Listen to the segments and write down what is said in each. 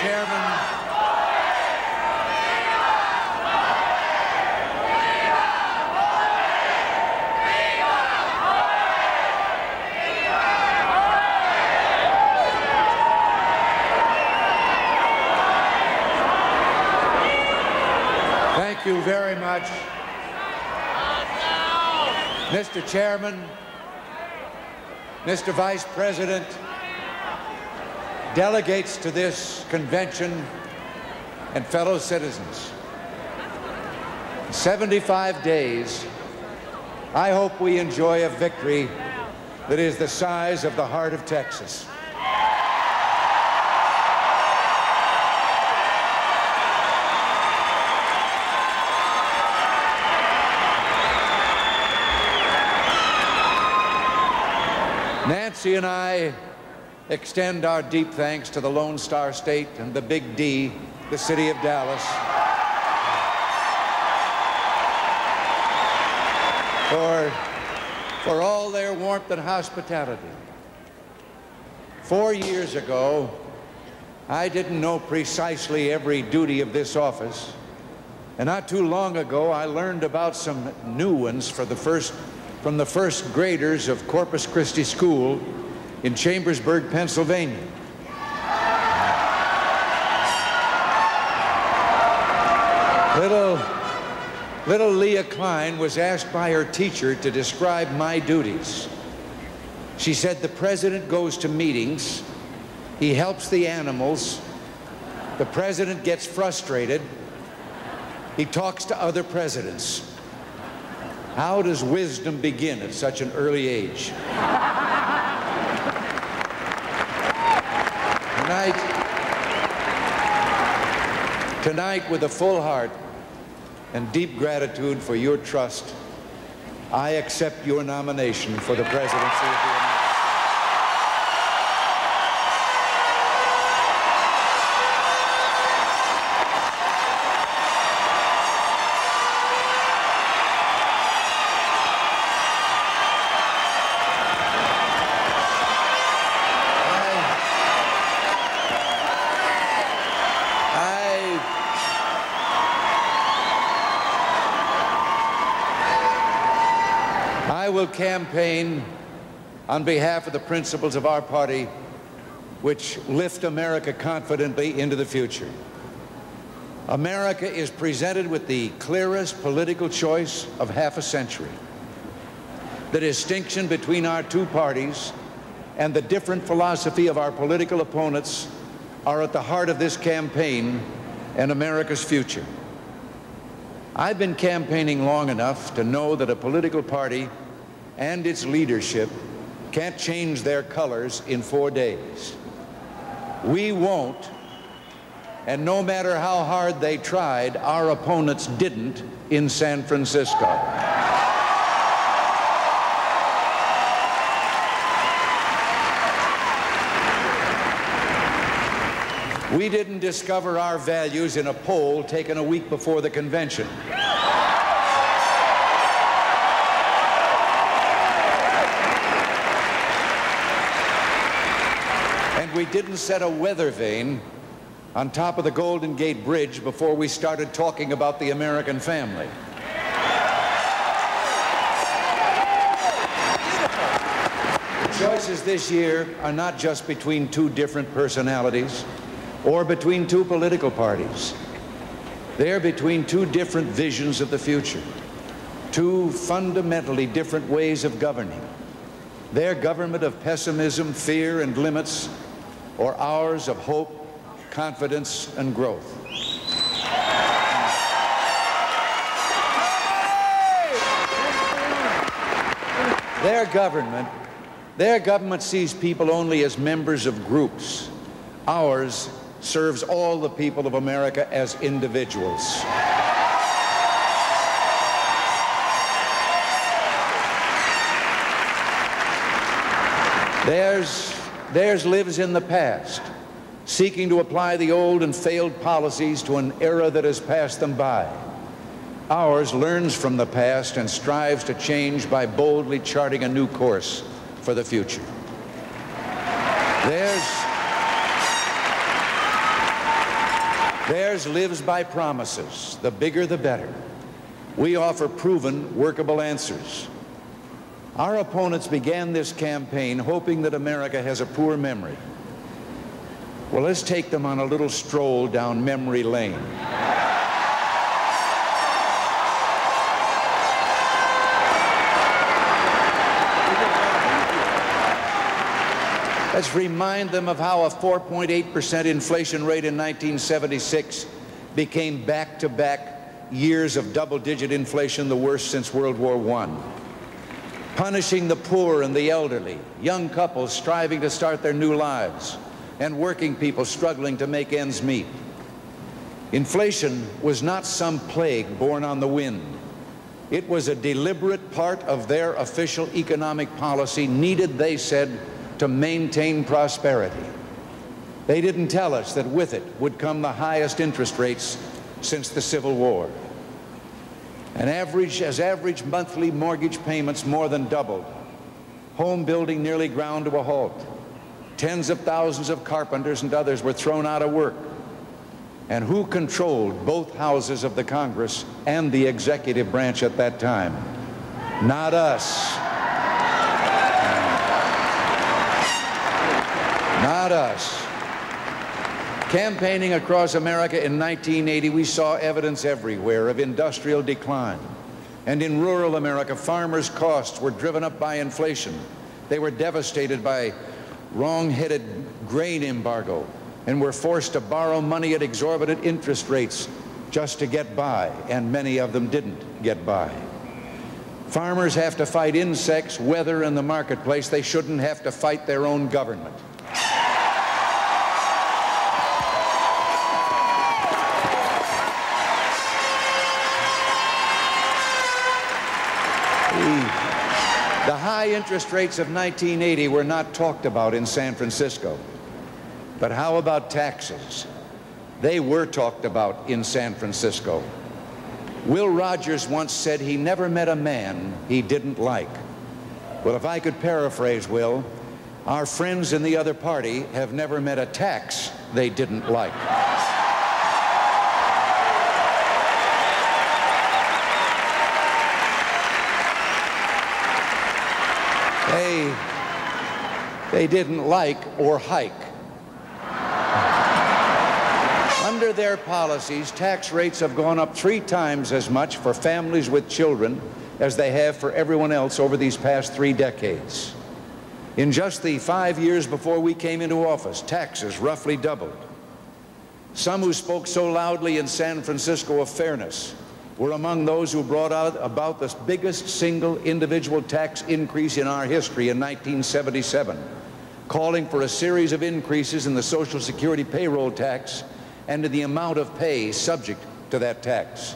Chairman, thank you very much. Mr. Chairman, Mr. Vice President, delegates to this convention, and fellow citizens, 75 days, I hope we enjoy a victory that is the size of the heart of Texas. Nancy and I extend our deep thanks to the Lone Star State and the Big D, the city of Dallas, for all their warmth and hospitality. 4 years ago, I didn't know precisely every duty of this office, and not too long ago, I learned about some new ones from the first graders of Corpus Christi School in Chambersburg, Pennsylvania. Little Leah Klein was asked by her teacher to describe my duties. She said, the president goes to meetings, he helps the animals, the president gets frustrated, he talks to other presidents. How does wisdom begin at such an early age? Tonight, with a full heart and deep gratitude for your trust, I accept your nomination for the presidency of the United States. I will campaign on behalf of the principles of our party which lift America confidently into the future. America is presented with the clearest political choice of half a century. The distinction between our two parties and the different philosophy of our political opponents are at the heart of this campaign and America's future. I've been campaigning long enough to know that a political party and its leadership can't change their colors in 4 days. We won't, and no matter how hard they tried, our opponents didn't in San Francisco. We didn't discover our values in a poll taken a week before the convention. We didn't set a weather vane on top of the Golden Gate Bridge before we started talking about the American family. The choices this year are not just between two different personalities or between two political parties. They're between two different visions of the future, two fundamentally different ways of governing. Their government of pessimism, fear, and limits, or ours of hope, confidence, and growth. Their government sees people only as members of groups. Ours serves all the people of America as individuals. Theirs lives in the past, seeking to apply the old and failed policies to an era that has passed them by. Ours learns from the past and strives to change by boldly charting a new course for the future. Theirs lives by promises. The bigger, the better. We offer proven, workable answers. Our opponents began this campaign hoping that America has a poor memory. Well, let's take them on a little stroll down memory lane. Let's remind them of how a 4.8% inflation rate in 1976 became back-to-back years of double-digit inflation, the worst since World War I. Punishing the poor and the elderly, young couples striving to start their new lives, and working people struggling to make ends meet. Inflation was not some plague born on the wind. It was a deliberate part of their official economic policy, needed, they said, to maintain prosperity. They didn't tell us that with it would come the highest interest rates since the Civil War. As average monthly mortgage payments more than doubled, home building nearly ground to a halt. Tens of thousands of carpenters and others were thrown out of work. And who controlled both houses of the Congress and the executive branch at that time? Not us. Not us. Campaigning across America in 1980, we saw evidence everywhere of industrial decline. And in rural America, farmers' costs were driven up by inflation. They were devastated by wrong-headed grain embargo and were forced to borrow money at exorbitant interest rates just to get by, and many of them didn't get by. Farmers have to fight insects, weather, and the marketplace. They shouldn't have to fight their own government. The high interest rates of 1980 were not talked about in San Francisco. But how about taxes? They were talked about in San Francisco. Will Rogers once said he never met a man he didn't like. Well, if I could paraphrase Will, our friends in the other party have never met a tax they didn't like. They didn't like or hike. Under their policies, tax rates have gone up 3 times as much for families with children as they have for everyone else over these past 3 decades. In just the 5 years before we came into office, taxes roughly doubled. Some who spoke so loudly in San Francisco of fairness were among those who brought out about the biggest single individual tax increase in our history in 1977, calling for a series of increases in the Social Security payroll tax and in the amount of pay subject to that tax.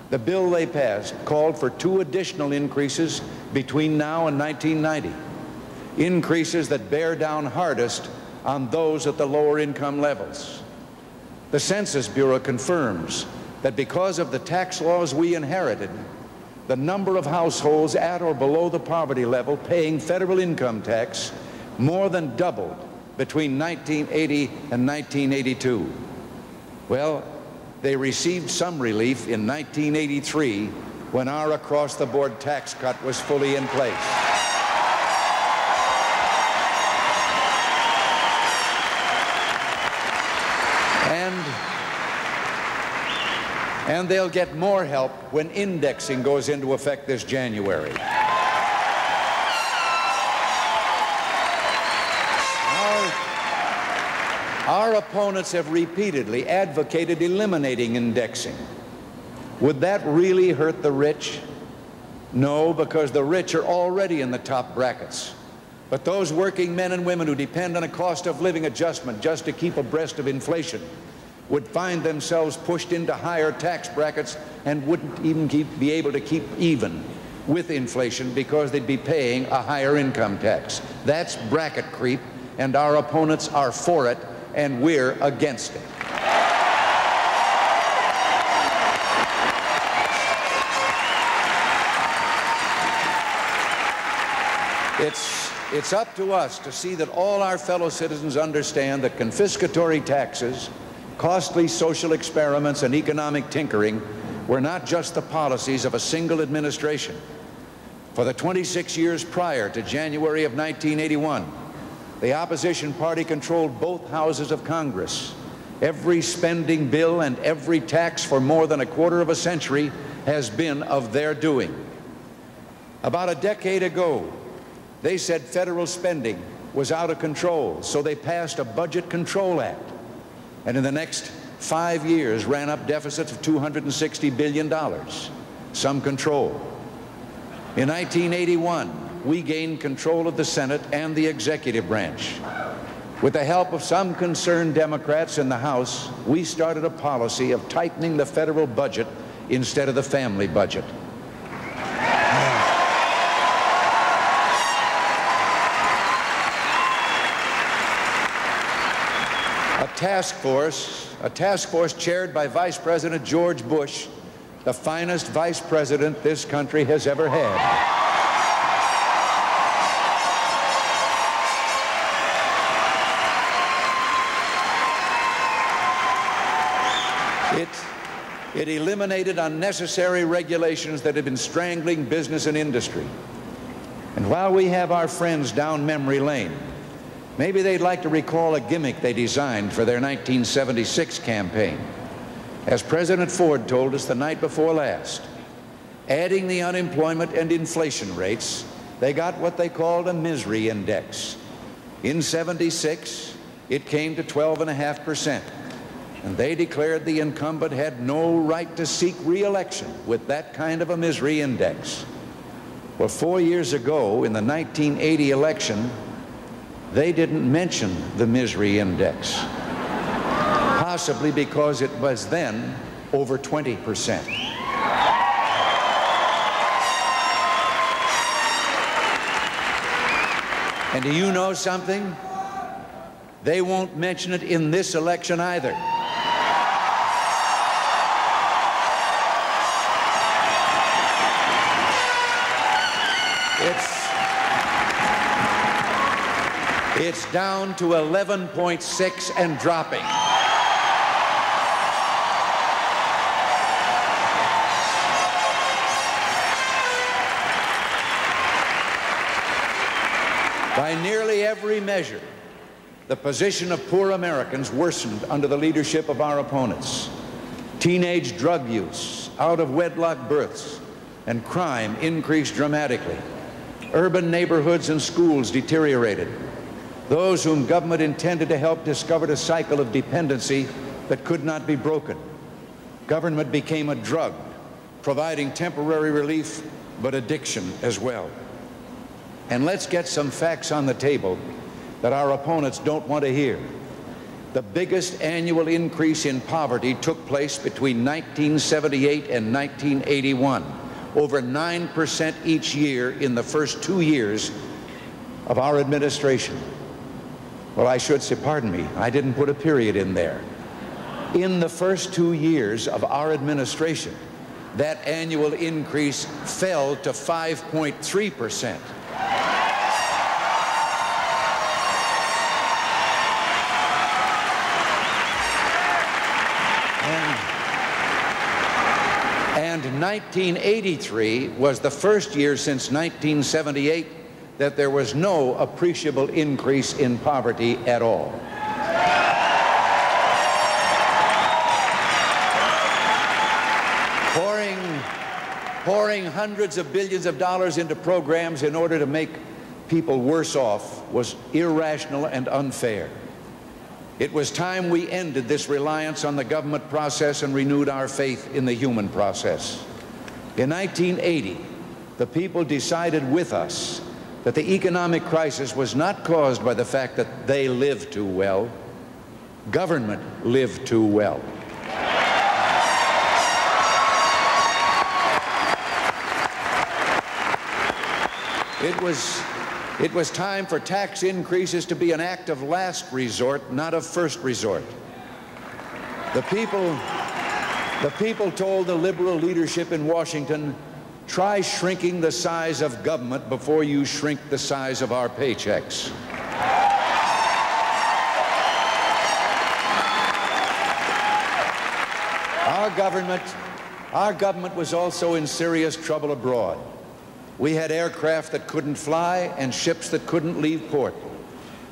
The bill they passed called for 2 additional increases between now and 1990, increases that bear down hardest on those at the lower income levels. The Census Bureau confirms that because of the tax laws we inherited, the number of households at or below the poverty level paying federal income tax more than doubled between 1980 and 1982. Well, they received some relief in 1983 when our across-the-board tax cut was fully in place. And they'll get more help when indexing goes into effect this January. Our opponents have repeatedly advocated eliminating indexing. Would that really hurt the rich? No, because the rich are already in the top brackets. But those working men and women who depend on a cost of living adjustment just to keep abreast of inflation would find themselves pushed into higher tax brackets and wouldn't even be able to keep even with inflation because they'd be paying a higher income tax. That's bracket creep, and our opponents are for it, and we're against it. It's up to us to see that all our fellow citizens understand that confiscatory taxes Costly social experiments and economic tinkering were not just the policies of a single administration. For the 26 years prior to January of 1981, the opposition party controlled both houses of Congress. Every spending bill and every tax for more than a quarter of a century has been of their doing. About a decade ago, they said federal spending was out of control, so they passed a Budget Control Act, and in the next 5 years ran up deficits of $260 billion. Some control. In 1981, we gained control of the Senate and the executive branch. With the help of some concerned Democrats in the House, we started a policy of tightening the federal budget instead of the family budget. A task force chaired by Vice President George Bush, the finest vice president this country has ever had. It eliminated unnecessary regulations that had been strangling business and industry. And while we have our friends down memory lane, maybe they'd like to recall a gimmick they designed for their 1976 campaign. As President Ford told us the night before last, adding the unemployment and inflation rates, they got what they called a misery index. In '76, it came to 12.5%, and they declared the incumbent had no right to seek re-election with that kind of a misery index. Well, 4 years ago, in the 1980 election, they didn't mention the misery index, possibly because it was then over 20%. And do you know something? They won't mention it in this election either. It's down to 11.6 and dropping. By nearly every measure, the position of poor Americans worsened under the leadership of our opponents. Teenage drug use, out-of-wedlock births, and crime increased dramatically. Urban neighborhoods and schools deteriorated. Those whom government intended to help discovered a cycle of dependency that could not be broken. Government became a drug, providing temporary relief, but addiction as well. And let's get some facts on the table that our opponents don't want to hear. The biggest annual increase in poverty took place between 1978 and 1981, over 9% each year in the first 2 years of our administration. Well, I should say, pardon me, I didn't put a period in there. In the first 2 years of our administration, that annual increase fell to 5.3%. And 1983 was the first year since 1978 that there was no appreciable increase in poverty at all. Pouring hundreds of billions of dollars into programs in order to make people worse off was irrational and unfair. It was time we ended this reliance on the government process and renewed our faith in the human process. In 1980, the people decided with us that the economic crisis was not caused by the fact that they lived too well. Government lived too well. It was time for tax increases to be an act of last resort, not of first resort. The people told the liberal leadership in Washington, try shrinking the size of government before you shrink the size of our paychecks. Our government was also in serious trouble abroad. We had aircraft that couldn't fly and ships that couldn't leave port.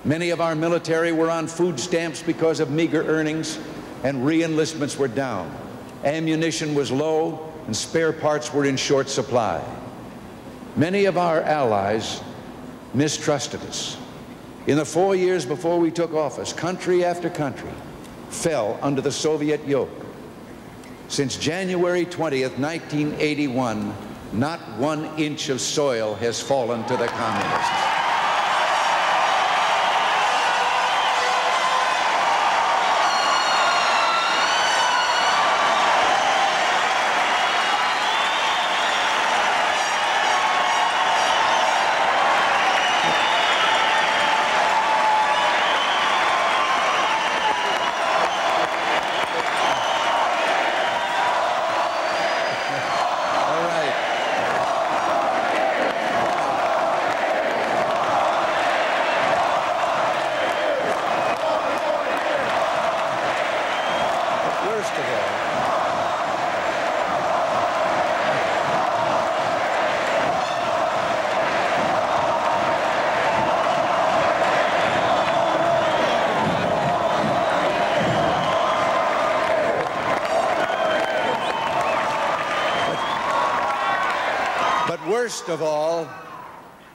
Many of our military were on food stamps because of meager earnings, and re-enlistments were down. Ammunition was low, and spare parts were in short supply. Many of our allies mistrusted us. In the 4 years before we took office, country after country fell under the Soviet yoke. Since January 20th, 1981, not 1 inch of soil has fallen to the communists.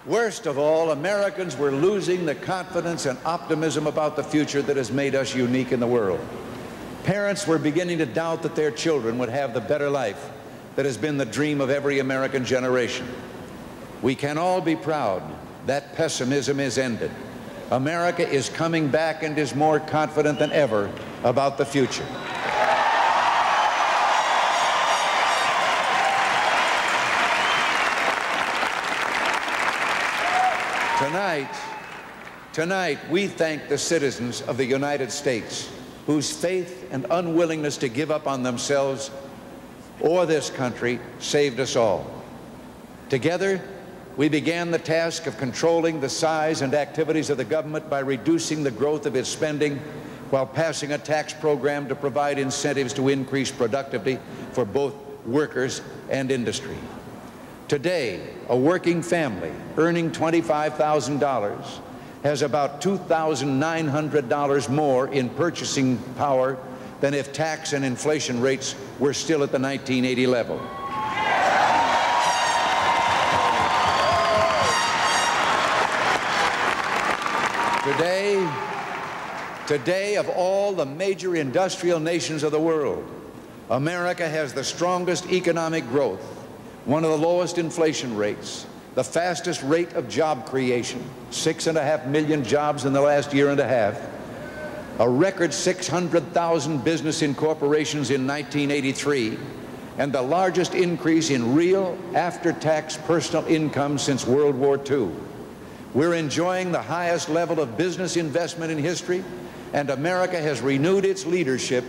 Worst of all, Americans were losing the confidence and optimism about the future that has made us unique in the world. Parents were beginning to doubt that their children would have the better life that has been the dream of every American generation. We can all be proud that pessimism is ended. America is coming back and is more confident than ever about the future. Tonight, we thank the citizens of the United States whose faith and unwillingness to give up on themselves or this country saved us all. Together, we began the task of controlling the size and activities of the government by reducing the growth of its spending while passing a tax program to provide incentives to increase productivity for both workers and industry. Today, a working family earning $25,000 has about $2,900 more in purchasing power than if tax and inflation rates were still at the 1980 level. Today, of all the major industrial nations of the world, America has the strongest economic growth, one of the lowest inflation rates, the fastest rate of job creation, 6.5 million jobs in the last year and a half, a record 600,000 business incorporations in 1983, and the largest increase in real after-tax personal income since World War II. We're enjoying the highest level of business investment in history, and America has renewed its leadership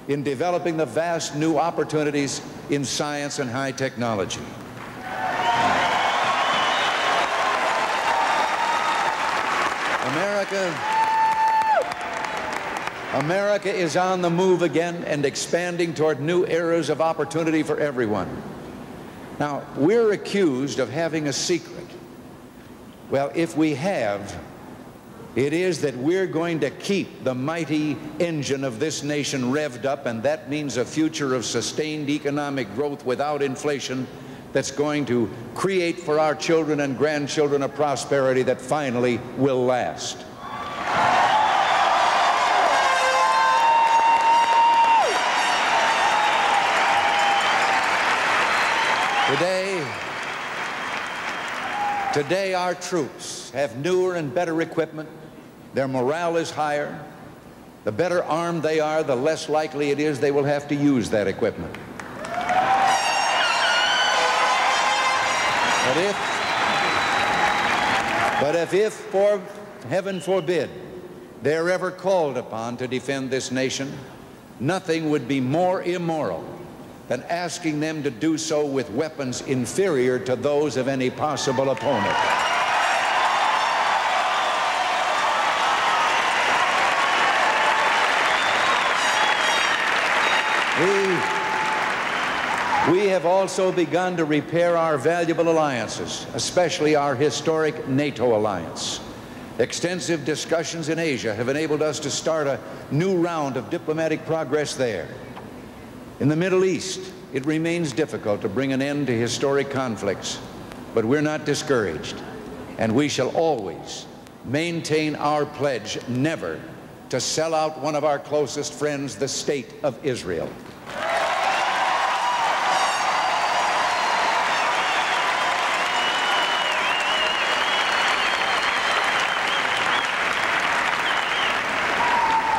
in developing the vast new opportunities in science and high technology. America is on the move again and expanding toward new eras of opportunity for everyone. Now, we're accused of having a secret. Well, if we have, it is that we're going to keep the mighty engine of this nation revved up, and that means a future of sustained economic growth without inflation that's going to create for our children and grandchildren a prosperity that finally will last. Today, our troops have newer and better equipment. Their morale is higher. The better armed they are, the less likely it is they will have to use that equipment. But if, for heaven forbid, they're ever called upon to defend this nation, nothing would be more immoral than asking them to do so with weapons inferior to those of any possible opponent. We have also begun to repair our valuable alliances, especially our historic NATO alliance. Extensive discussions in Asia have enabled us to start a new round of diplomatic progress there. In the Middle East, it remains difficult to bring an end to historic conflicts, but we're not discouraged, and we shall always maintain our pledge never to sell out one of our closest friends, the State of Israel.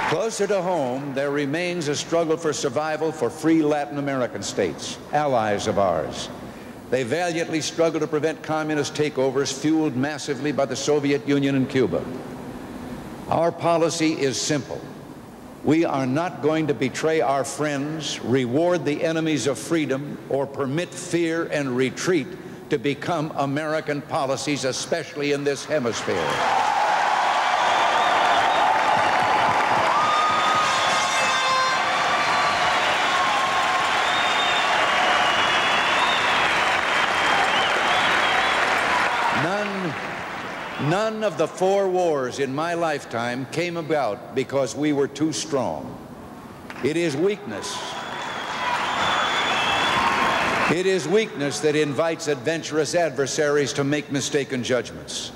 Closer to home, there remains a struggle for survival for free Latin American states, allies of ours. They valiantly struggle to prevent communist takeovers fueled massively by the Soviet Union and Cuba. Our policy is simple. We are not going to betray our friends, reward the enemies of freedom, or permit fear and retreat to become American policies, especially in this hemisphere. None of the 4 wars in my lifetime came about because we were too strong. It is weakness. It is weakness that invites adventurous adversaries to make mistaken judgments.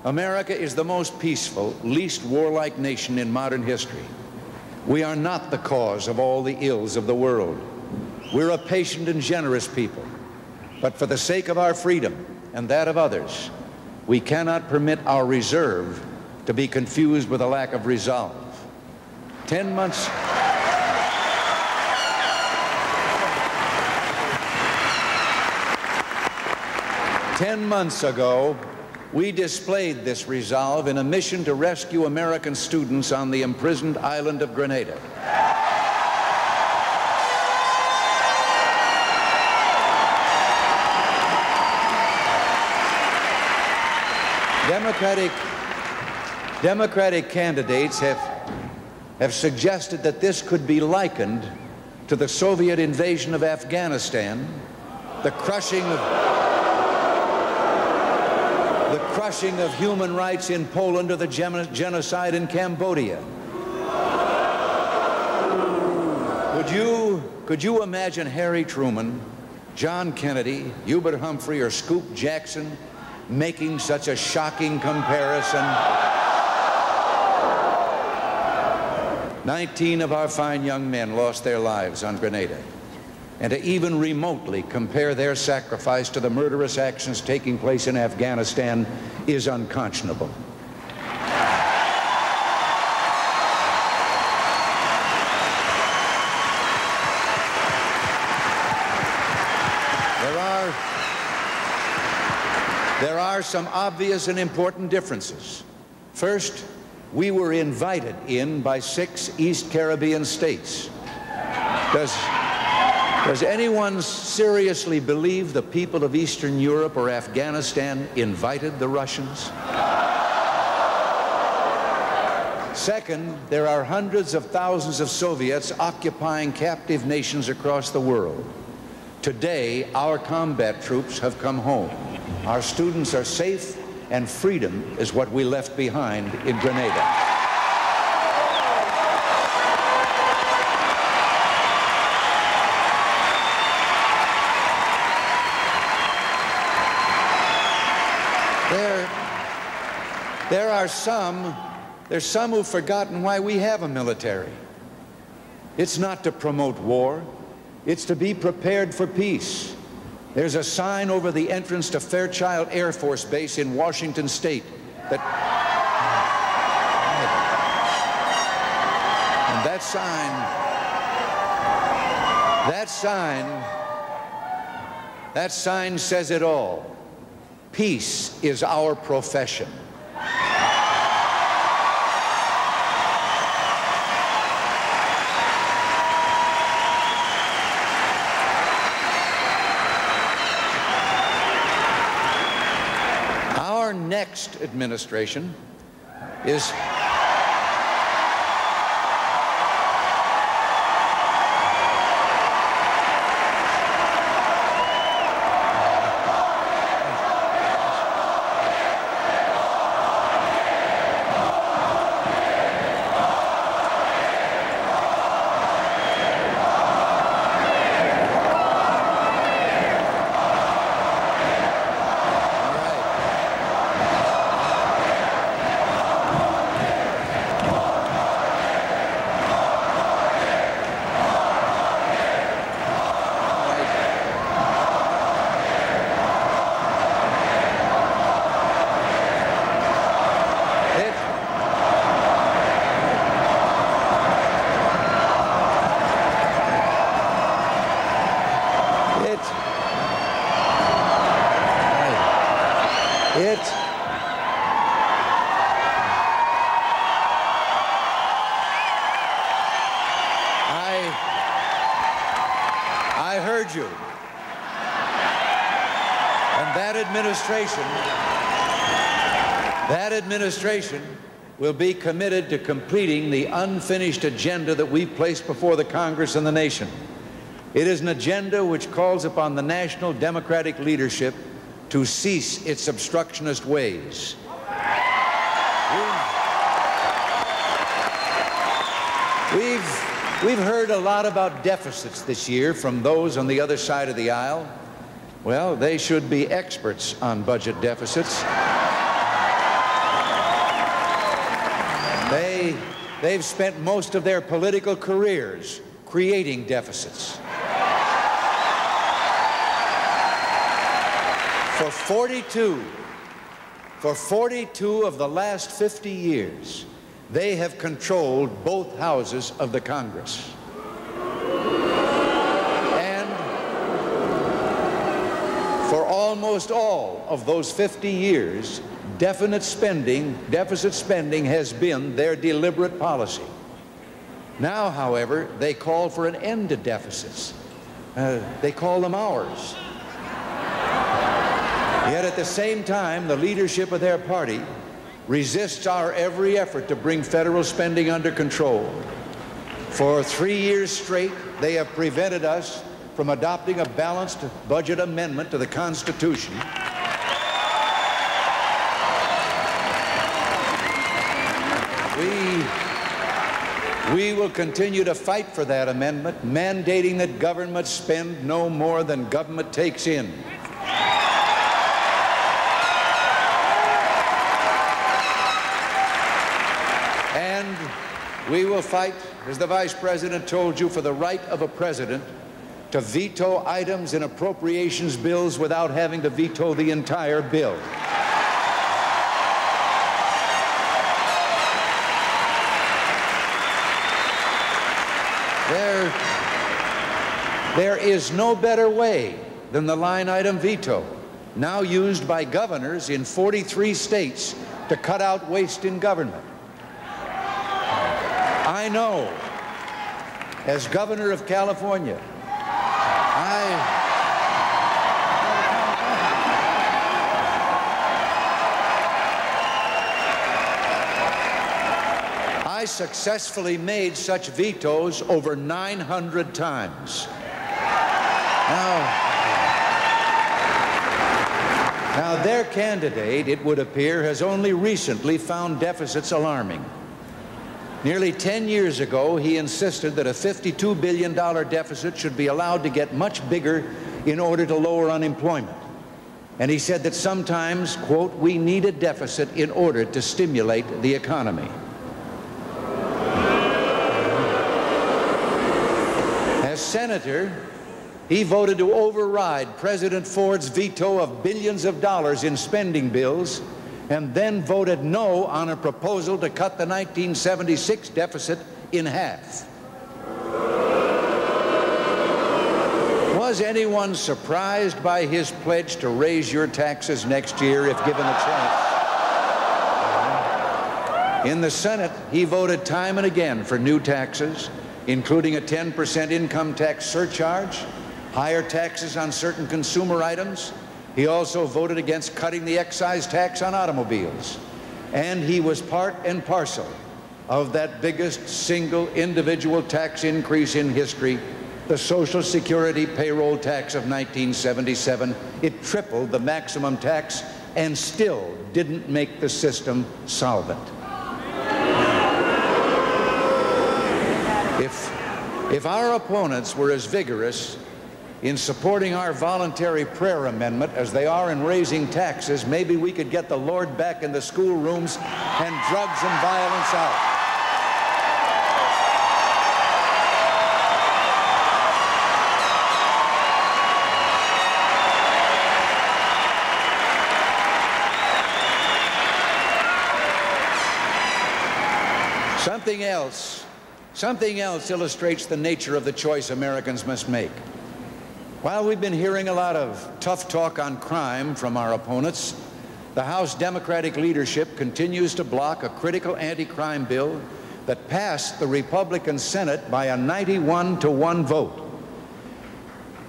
America is the most peaceful, least warlike nation in modern history. We are not the cause of all the ills of the world. We're a patient and generous people. But for the sake of our freedom and that of others, we cannot permit our reserve to be confused with a lack of resolve. 10 months ago, we displayed this resolve in a mission to rescue American students on the imprisoned island of Grenada. Democratic candidates have suggested that this could be likened to the Soviet invasion of Afghanistan, the crushing of human rights in Poland, or the genocide in Cambodia. Could you imagine Harry Truman, John Kennedy, Hubert Humphrey, or Scoop Jackson making such a shocking comparison? 19 of our fine young men lost their lives on Grenada. And to even remotely compare their sacrifice to the murderous actions taking place in Afghanistan is unconscionable. There are some obvious and important differences. First, we were invited in by 6 East Caribbean states. Does anyone seriously believe the people of Eastern Europe or Afghanistan invited the Russians? Second, there are hundreds of thousands of Soviets occupying captive nations across the world. Today, our combat troops have come home. Our students are safe, and freedom is what we left behind in Grenada. There's some who've forgotten why we have a military. It's not to promote war. It's to be prepared for peace. There's a sign over the entrance to Fairchild Air Force Base in Washington State that... And that sign says it all. Peace is our profession. Our next administration is told you. And that administration will be committed to completing the unfinished agenda that we placed before the Congress and the nation. It is an agenda which calls upon the national Democratic leadership to cease its obstructionist ways. We've heard a lot about deficits this year from those on the other side of the aisle. Well, they should be experts on budget deficits. They've spent most of their political careers creating deficits. For 42 of the last 50 years, they have controlled both houses of the Congress. And for almost all of those 50 years, deficit spending has been their deliberate policy. Now, however, they call for an end to deficits. They call them ours. Yet at the same time, the leadership of their party resists our every effort to bring federal spending under control. For 3 years straight, they have prevented us from adopting a balanced budget amendment to the Constitution. We will continue to fight for that amendment, mandating that government spend no more than government takes in. And we will fight, as the Vice President told you, for the right of a president to veto items in appropriations bills without having to veto the entire bill. There is no better way than the line item veto, now used by governors in 43 states to cut out waste in government. I know, as governor of California, I successfully made such vetoes over 900 times. Now, their candidate, it would appear, has only recently found deficits alarming. Nearly 10 years ago, he insisted that a $52 billion deficit should be allowed to get much bigger in order to lower unemployment. And he said that sometimes, quote, we need a deficit in order to stimulate the economy. As senator, he voted to override President Ford's veto of billions of dollars in spending bills, and then voted no on a proposal to cut the 1976 deficit in half. Was anyone surprised by his pledge to raise your taxes next year if given a chance? In the Senate, he voted time and again for new taxes, including a 10% income tax surcharge, higher taxes on certain consumer items. He also voted against cutting the excise tax on automobiles. And he was part and parcel of that biggest single individual tax increase in history, the Social Security payroll tax of 1977. It tripled the maximum tax and still didn't make the system solvent. If our opponents were as vigorous in supporting our voluntary prayer amendment as they are in raising taxes, maybe we could get the Lord back in the schoolrooms and drugs and violence out. Something else illustrates the nature of the choice Americans must make. While we've been hearing a lot of tough talk on crime from our opponents, the House Democratic leadership continues to block a critical anti-crime bill that passed the Republican Senate by a 91-to-1 vote.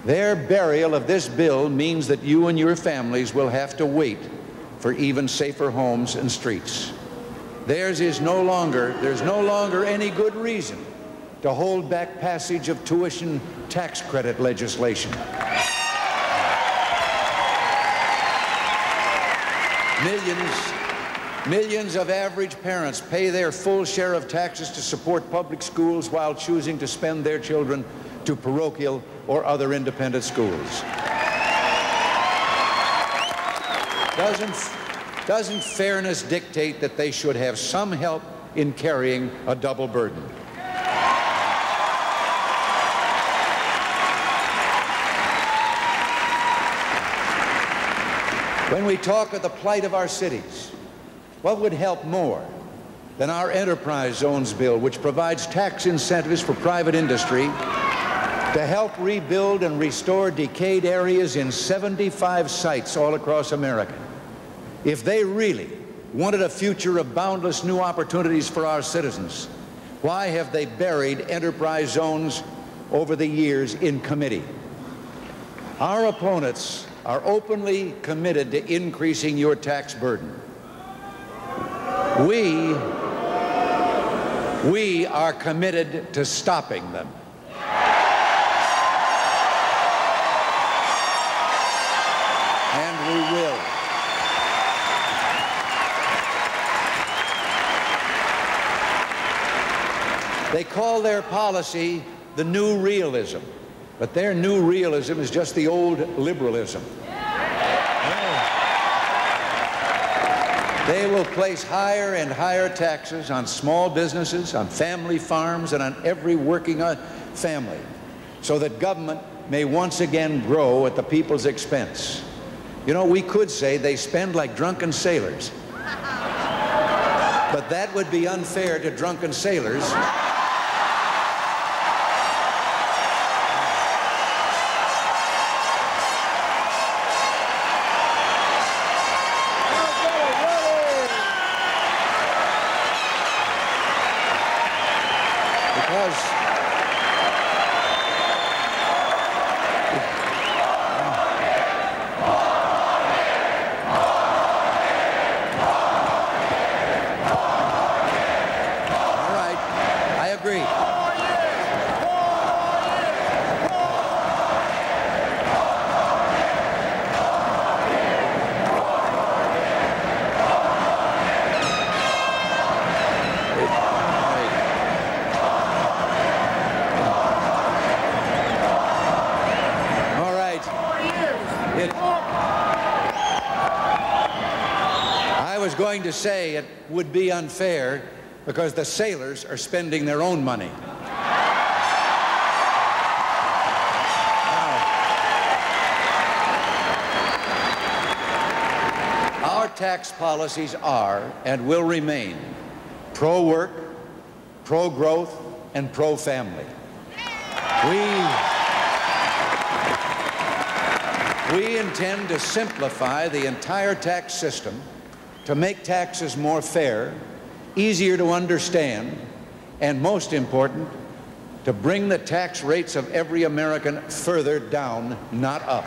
Their burial of this bill means that you and your families will have to wait for even safer homes and streets. There's no longer any good reason to hold back passage of tuition tax credit legislation. Millions of average parents pay their full share of taxes to support public schools while choosing to spend their children to parochial or other independent schools. Doesn't fairness dictate that they should have some help in carrying a double burden? When we talk of the plight of our cities, what would help more than our enterprise zones bill, which provides tax incentives for private industry to help rebuild and restore decayed areas in 75 sites all across America? If they really wanted a future of boundless new opportunities for our citizens, why have they buried enterprise zones over the years in committee? Our opponents are openly committed to increasing your tax burden. We are committed to stopping them. And we will. They call their policy the new realism, but their new realism is just the old liberalism. They will place higher and higher taxes on small businesses, on family farms, and on every working family, so that government may once again grow at the people's expense. You know, we could say they spend like drunken sailors, but that would be unfair to drunken sailors. To say it would be unfair because the sailors are spending their own money. Our tax policies are and will remain pro-work, pro-growth, and pro-family. We intend to simplify the entire tax system to make taxes more fair, easier to understand, and most important, to bring the tax rates of every American further down, not up.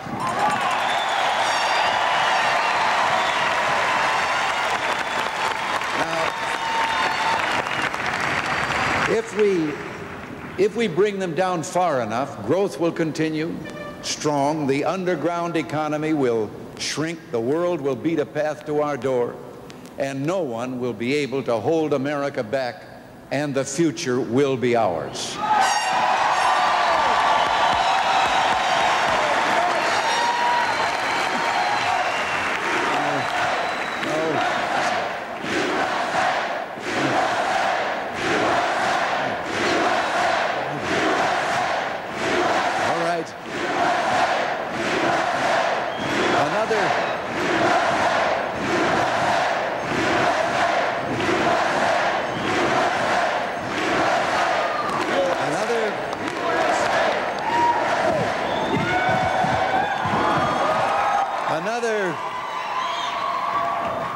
Now, if we bring them down far enough, growth will continue strong, the underground economy will shrink, the world will beat a path to our door, and no one will be able to hold America back, and the future will be ours.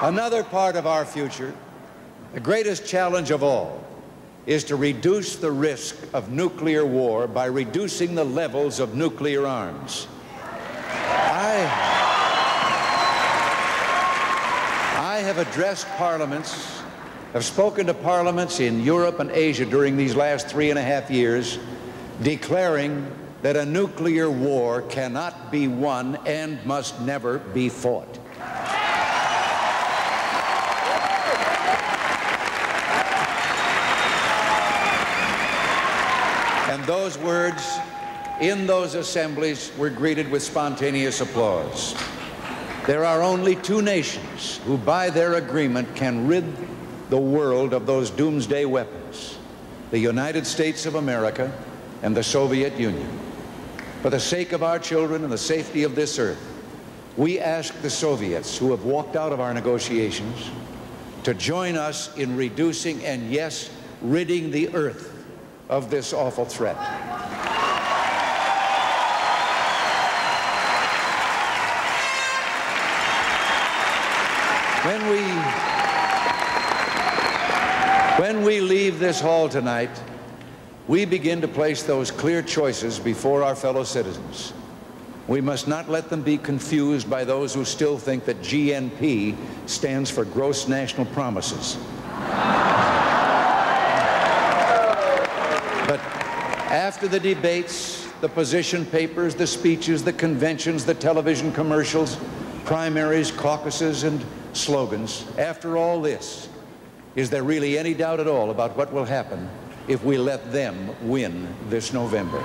Another part of our future, the greatest challenge of all, is to reduce the risk of nuclear war by reducing the levels of nuclear arms. I have addressed parliaments, have spoken to parliaments in Europe and Asia during these last 3.5 years, declaring that a nuclear war cannot be won and must never be fought. And those words in those assemblies were greeted with spontaneous applause. There are only two nations who, by their agreement, can rid the world of those doomsday weapons: the United States of America and the Soviet Union. For the sake of our children and the safety of this earth, we ask the Soviets, who have walked out of our negotiations, to join us in reducing and, yes, ridding the earth of this awful threat. When we leave this hall tonight, we begin to place those clear choices before our fellow citizens. We must not let them be confused by those who still think that GNP stands for gross national promises. But after the debates, the position papers, the speeches, the conventions, the television commercials, primaries, caucuses, and slogans, after all this, is there really any doubt at all about what will happen if we let them win this November?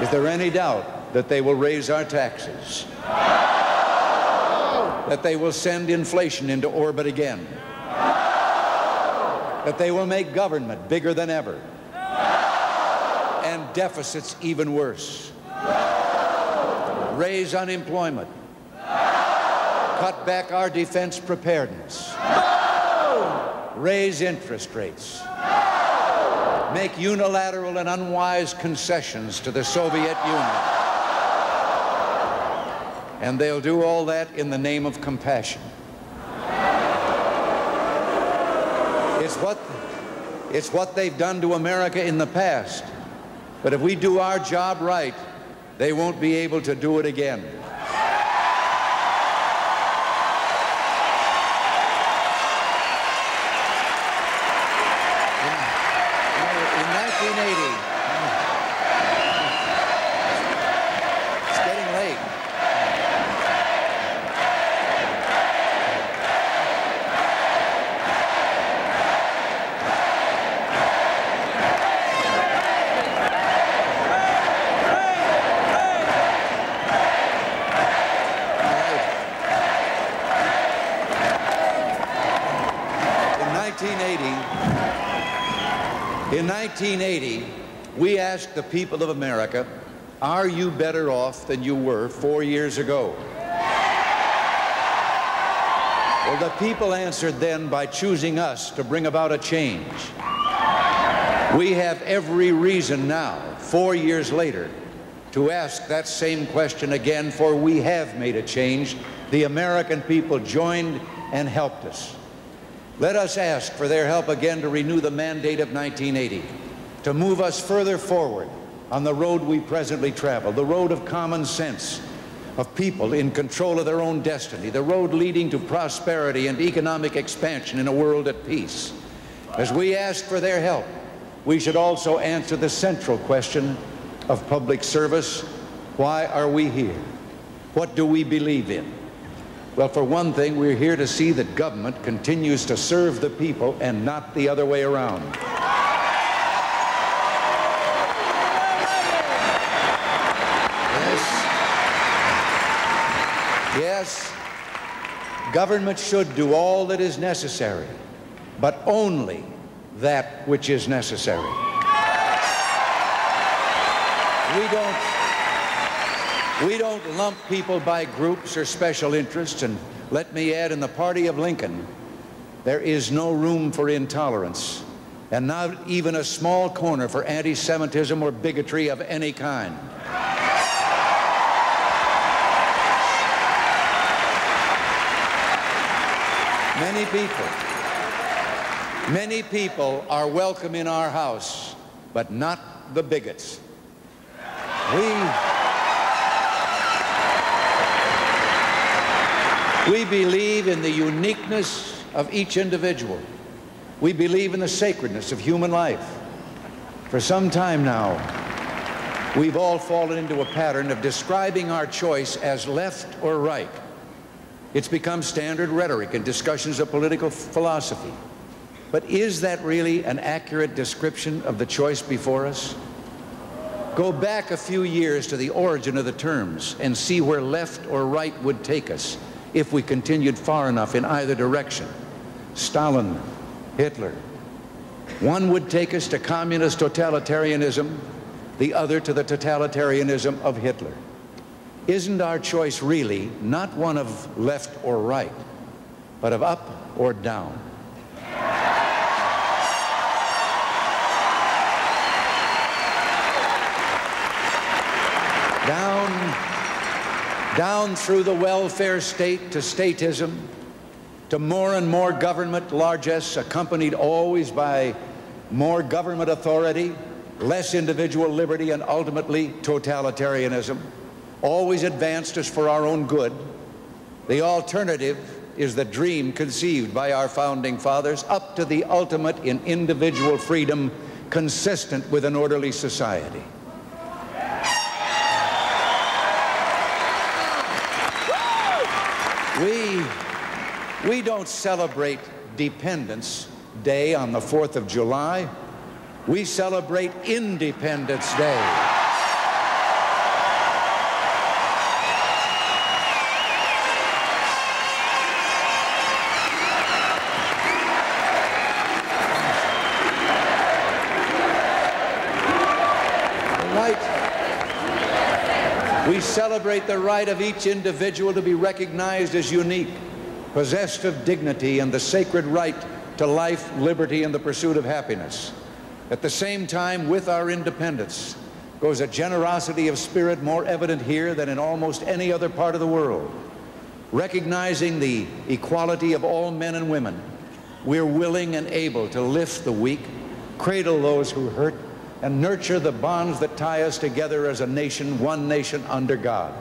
Is there any doubt that they will raise our taxes? That they will send inflation into orbit again? That they will make government bigger than ever? And deficits even worse? Raise unemployment? Cut back our defense preparedness? Raise interest rates? Make unilateral and unwise concessions to the Soviet Union? And they'll do all that in the name of compassion. It's what they've done to America in the past. But if we do our job right, they won't be able to do it again. In 1980, we asked the people of America, are you better off than you were 4 years ago? Well, the people answered then by choosing us to bring about a change. We have every reason now, 4 years later, to ask that same question again, for we have made a change. The American people joined and helped us. Let us ask for their help again to renew the mandate of 1980, to move us further forward on the road we presently travel, the road of common sense, of people in control of their own destiny, the road leading to prosperity and economic expansion in a world at peace. As we ask for their help, we should also answer the central question of public service. Why are we here? What do we believe in? Well, for one thing, we're here to see that government continues to serve the people and not the other way around. Yes, government should do all that is necessary, but only that which is necessary. We don't lump people by groups or special interests, and let me add, in the party of Lincoln, there is no room for intolerance, and not even a small corner for anti-Semitism or bigotry of any kind. Many people are welcome in our house, but not the bigots. We believe in the uniqueness of each individual. We believe in the sacredness of human life. For some time now, we've all fallen into a pattern of describing our choice as left or right. It's become standard rhetoric in discussions of political philosophy. But is that really an accurate description of the choice before us? Go back a few years to the origin of the terms and see where left or right would take us if we continued far enough in either direction. Stalin, Hitler. One would take us to communist totalitarianism, the other to the totalitarianism of Hitler. Isn't our choice really not one of left or right, but of up or down? Down through the welfare state to statism, to more and more government largesse, accompanied always by more government authority, less individual liberty, and ultimately totalitarianism, always advanced us for our own good. The alternative is the dream conceived by our founding fathers, up to the ultimate in individual freedom consistent with an orderly society. We don't celebrate Dependence Day on the 4th of July. We celebrate Independence Day. We celebrate the right of each individual to be recognized as unique, possessed of dignity and the sacred right to life, liberty, and the pursuit of happiness. At the same time, with our independence goes a generosity of spirit more evident here than in almost any other part of the world. Recognizing the equality of all men and women, we're willing and able to lift the weak, cradle those who hurt, and nurture the bonds that tie us together as a nation, one nation under God.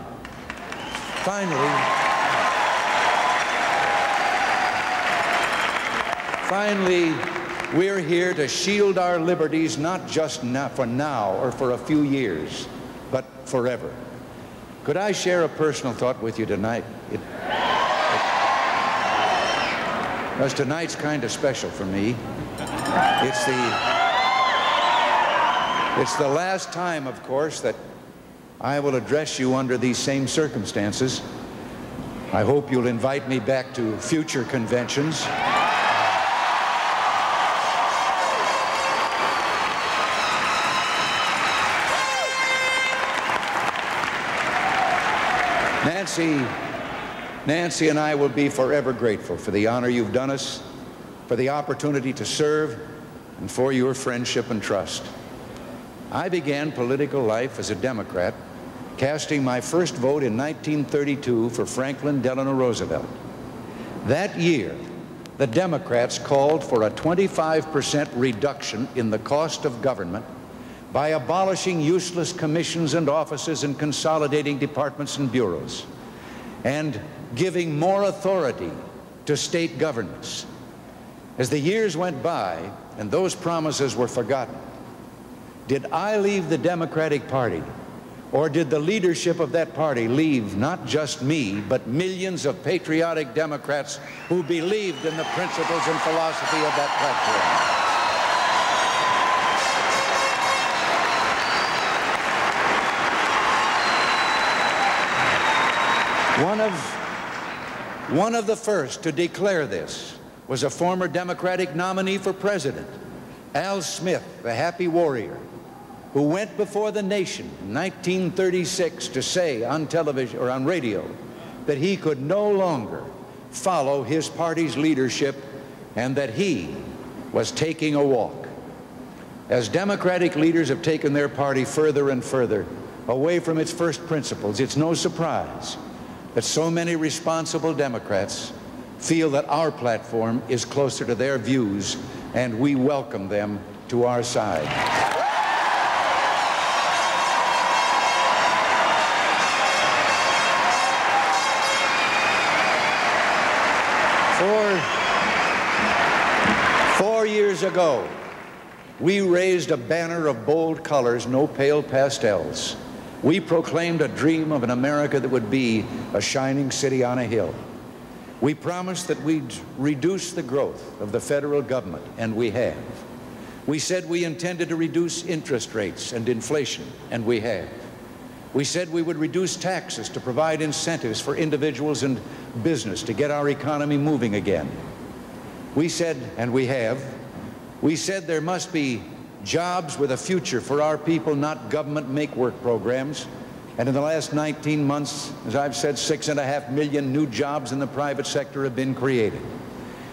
Finally, we're here to shield our liberties, not just for now or for a few years, but forever. Could I share a personal thought with you tonight? Because tonight's kind of special for me. It's the last time, of course, that I will address you under these same circumstances. I hope you'll invite me back to future conventions. Nancy and I will be forever grateful for the honor you've done us, for the opportunity to serve, and for your friendship and trust. I began political life as a Democrat, casting my first vote in 1932 for Franklin Delano Roosevelt. That year, the Democrats called for a 25% reduction in the cost of government by abolishing useless commissions and offices and consolidating departments and bureaus, and giving more authority to state governments. As the years went by and those promises were forgotten, did I leave the Democratic Party, or did the leadership of that party leave not just me, but millions of patriotic Democrats who believed in the principles and philosophy of that platform? One of the first to declare this was a former Democratic nominee for president, Al Smith, the happy warrior, who went before the nation in 1936 to say on television or on radio that he could no longer follow his party's leadership and that he was taking a walk. As Democratic leaders have taken their party further and further away from its first principles, it's no surprise that so many responsible Democrats feel that our platform is closer to their views and we welcome them to our side. Four years ago, we raised a banner of bold colors, no pale pastels. We proclaimed a dream of an America that would be a shining city on a hill. We promised that we'd reduce the growth of the federal government, and we have. We said we intended to reduce interest rates and inflation, and we have. We said we would reduce taxes to provide incentives for individuals and business to get our economy moving again. We said, and we have, we said there must be jobs with a future for our people, not government make-work programs. And in the last 19 months, as I've said, 6.5 million new jobs in the private sector have been created.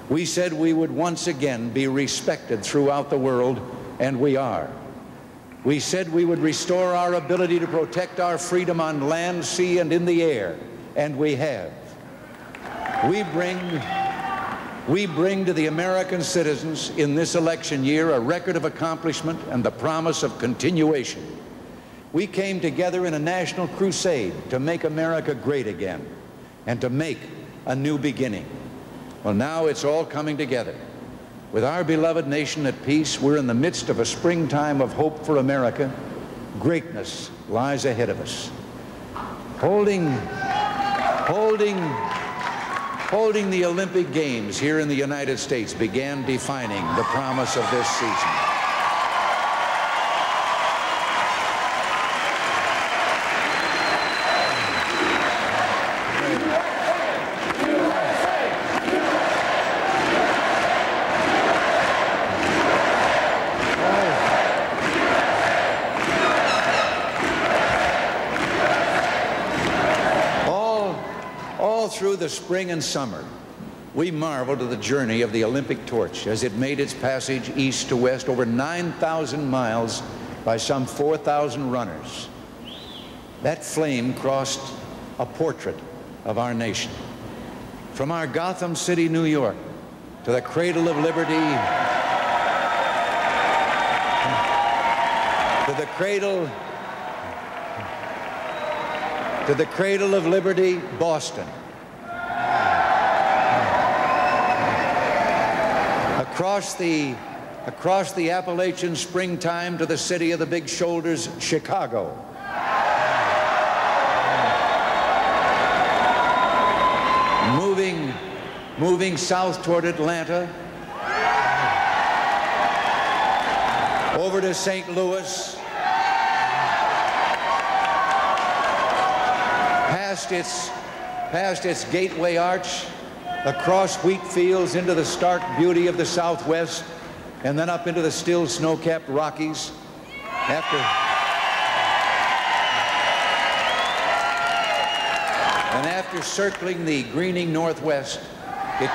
We said we would once again be respected throughout the world, and we are. We said we would restore our ability to protect our freedom on land, sea, and in the air, and we have. We bring to the American citizens in this election year a record of accomplishment and the promise of continuation. We came together in a national crusade to make America great again and to make a new beginning. Well, now it's all coming together. With our beloved nation at peace, we're in the midst of a springtime of hope for America. Greatness lies ahead of us. Holding the Olympic Games here in the United States began defining the promise of this season. Through the spring and summer, we marveled at the journey of the Olympic torch as it made its passage east to west over 9,000 miles by some 4,000 runners. That flame crossed a portrait of our nation. From our Gotham City, New York, to the cradle of liberty, to the cradle of liberty, Boston. Across the Appalachian springtime to the city of the big shoulders, Chicago. Moving south toward Atlanta, over to St. Louis, past its gateway arch, across wheat fields into the stark beauty of the Southwest, and then up into the still snow-capped Rockies. After circling the greening Northwest, it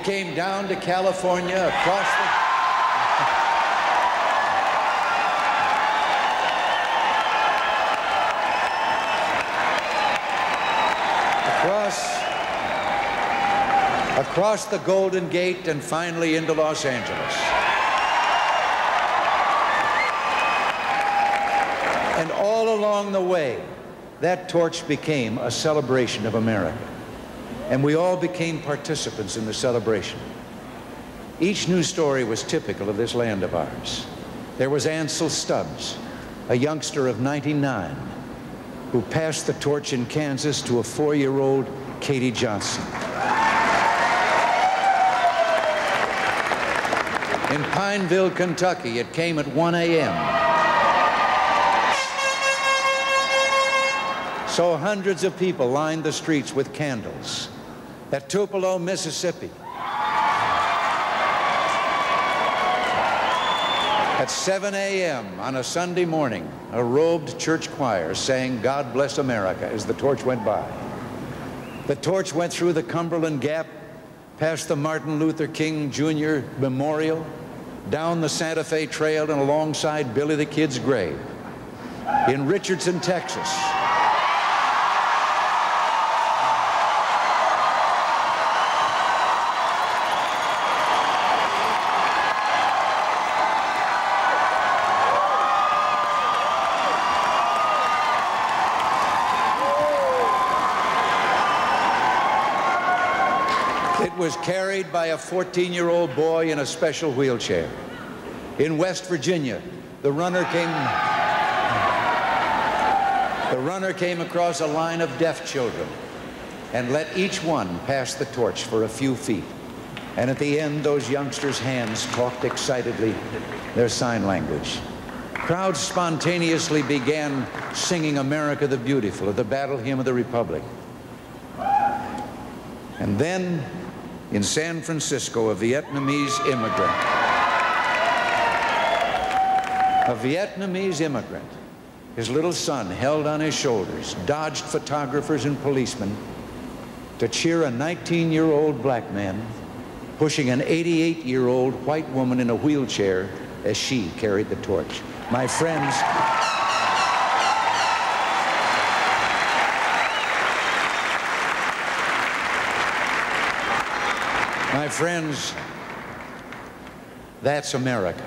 came down to California, across the Golden Gate, and finally into Los Angeles. And all along the way, that torch became a celebration of America. And we all became participants in the celebration. Each news story was typical of this land of ours. There was Ansel Stubbs, a youngster of 99, who passed the torch in Kansas to a 4-year-old Katie Johnson. In Pineville, Kentucky, it came at 1 a.m. So hundreds of people lined the streets with candles. At Tupelo, Mississippi, at 7 a.m. on a Sunday morning, a robed church choir sang "God Bless America" as the torch went by. The torch went through the Cumberland Gap, past the Martin Luther King Jr. Memorial, down the Santa Fe Trail and alongside Billy the Kid's grave. In Richardson, Texas, It was carried by a 14-year-old boy in a special wheelchair. In West Virginia, the runner came across a line of deaf children and let each one pass the torch for a few feet. And at the end, those youngsters' hands talked excitedly their sign language. Crowds spontaneously began singing "America the Beautiful" or the Battle Hymn of the Republic. And then, in San Francisco, a Vietnamese immigrant, his little son held on his shoulders, dodged photographers and policemen to cheer a 19-year-old black man pushing an 88-year-old white woman in a wheelchair as she carried the torch. My friends, that's America.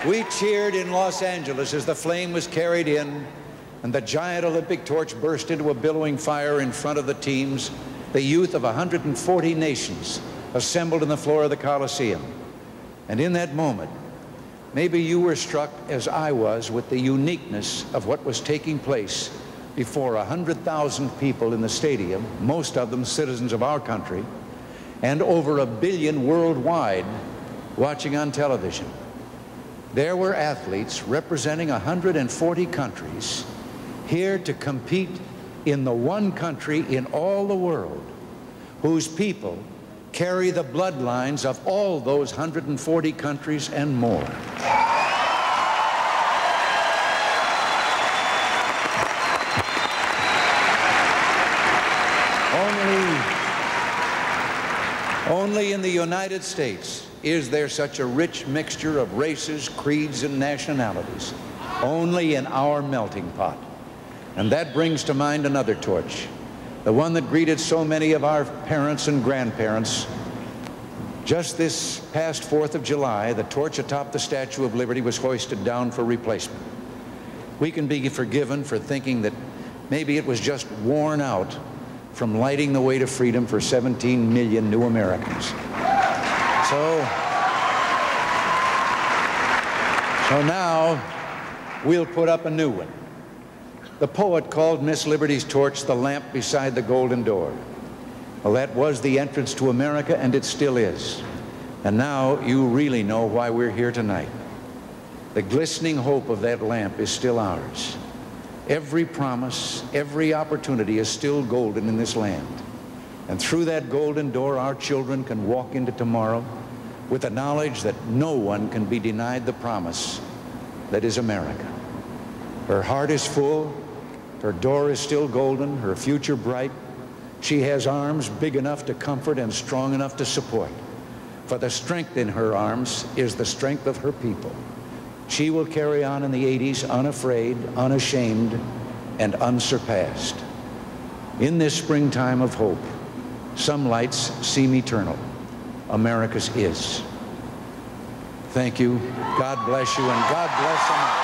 We cheered in Los Angeles as the flame was carried in and the giant Olympic torch burst into a billowing fire in front of the teams, the youth of 140 nations assembled on the floor of the Coliseum. And in that moment, maybe you were struck, as I was, with the uniqueness of what was taking place before 100,000 people in the stadium, most of them citizens of our country, and over 1 billion worldwide watching on television. There were athletes representing 140 countries here to compete in the one country in all the world whose people carry the bloodlines of all those 140 countries and more. Only in the United States is there such a rich mixture of races, creeds, and nationalities. Only in our melting pot. And that brings to mind another torch, the one that greeted so many of our parents and grandparents. Just this past 4th of July, the torch atop the Statue of Liberty was hoisted down for replacement. We can be forgiven for thinking that maybe it was just worn out from lighting the way to freedom for 17 million new Americans. So now we'll put up a new one. The poet called Miss Liberty's torch the lamp beside the golden door. Well, that was the entrance to America, and it still is. And now you really know why we're here tonight. The glistening hope of that lamp is still ours. Every promise, every opportunity is still golden in this land. And through that golden door, our children can walk into tomorrow with the knowledge that no one can be denied the promise that is America. Her heart is full, her door is still golden, her future bright. She has arms big enough to comfort and strong enough to support. For the strength in her arms is the strength of her people. She will carry on in the 80s unafraid, unashamed, and unsurpassed. In this springtime of hope, some lights seem eternal. America's is. Thank you. God bless you, and God bless America.